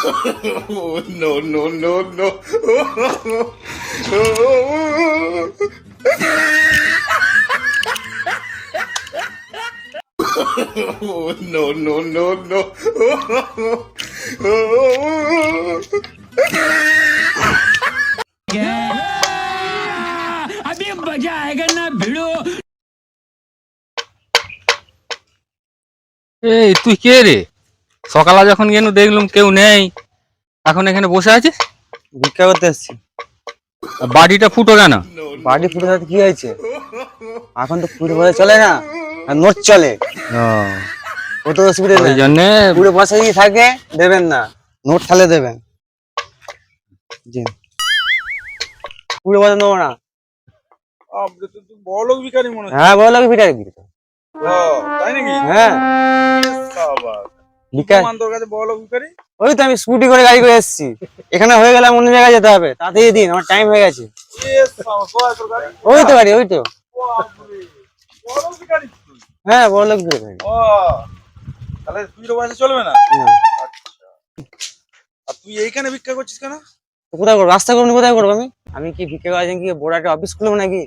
Oh, no, no, no, no. Oh, no, no, no, no. अभी मजा आएगा ना भिड़ो। এই তুই কে রে? সকালে যখন গেলু দেখলুম কেউ নেই, এখন এখানে বসে আছিস। ভিক্ষা করতে এসছি। আর বাড়িটা ফুটো কেন? বাড়ি ফুটে যাতে কি হয়েছে? এখন তো ফুটে পয়সা চলে না, আর নোট চলে। ও তো অসুবিধা ওই নেই, জন্যে পুরো পয়সা যদি থাকে দেবেন না, নোট থালে দেবেন। জি, পুরো পয়সা নেবো না। বড়লোক ভিখারি মনে হচ্ছে। হ্যাঁ বলো ভিটার তাই নাকি? হ্যাঁ ভিক্ষা। তোর কাছে বড়লোক ভিখারি? ওই তো আমি স্কুটি করে গাড়ি করে এসেছি, এখানে হয়ে গেলে অন্য জায়গায় যেতে হবে, তাড়াতাড়ি দিন, আমার টাইম হয়ে গেছে। তোর গাড়ি? ওই তো গাড়ি, ওই তো। বাপরে, বড়লোক ভিখারি তুই? হ্যাঁ বড়লোক ভিখারি। ও, তাহলে তুই তো পয়সা চলবে না। আর তুই এইখানে ভিক্ষা করছিস কেন? তো কোথায় করবো? রাস্তা করবো, কোথায় করবো? আমি কি ভিক্ষা করার জন্য কি বড় একটা অফিস খুলবো নাকি?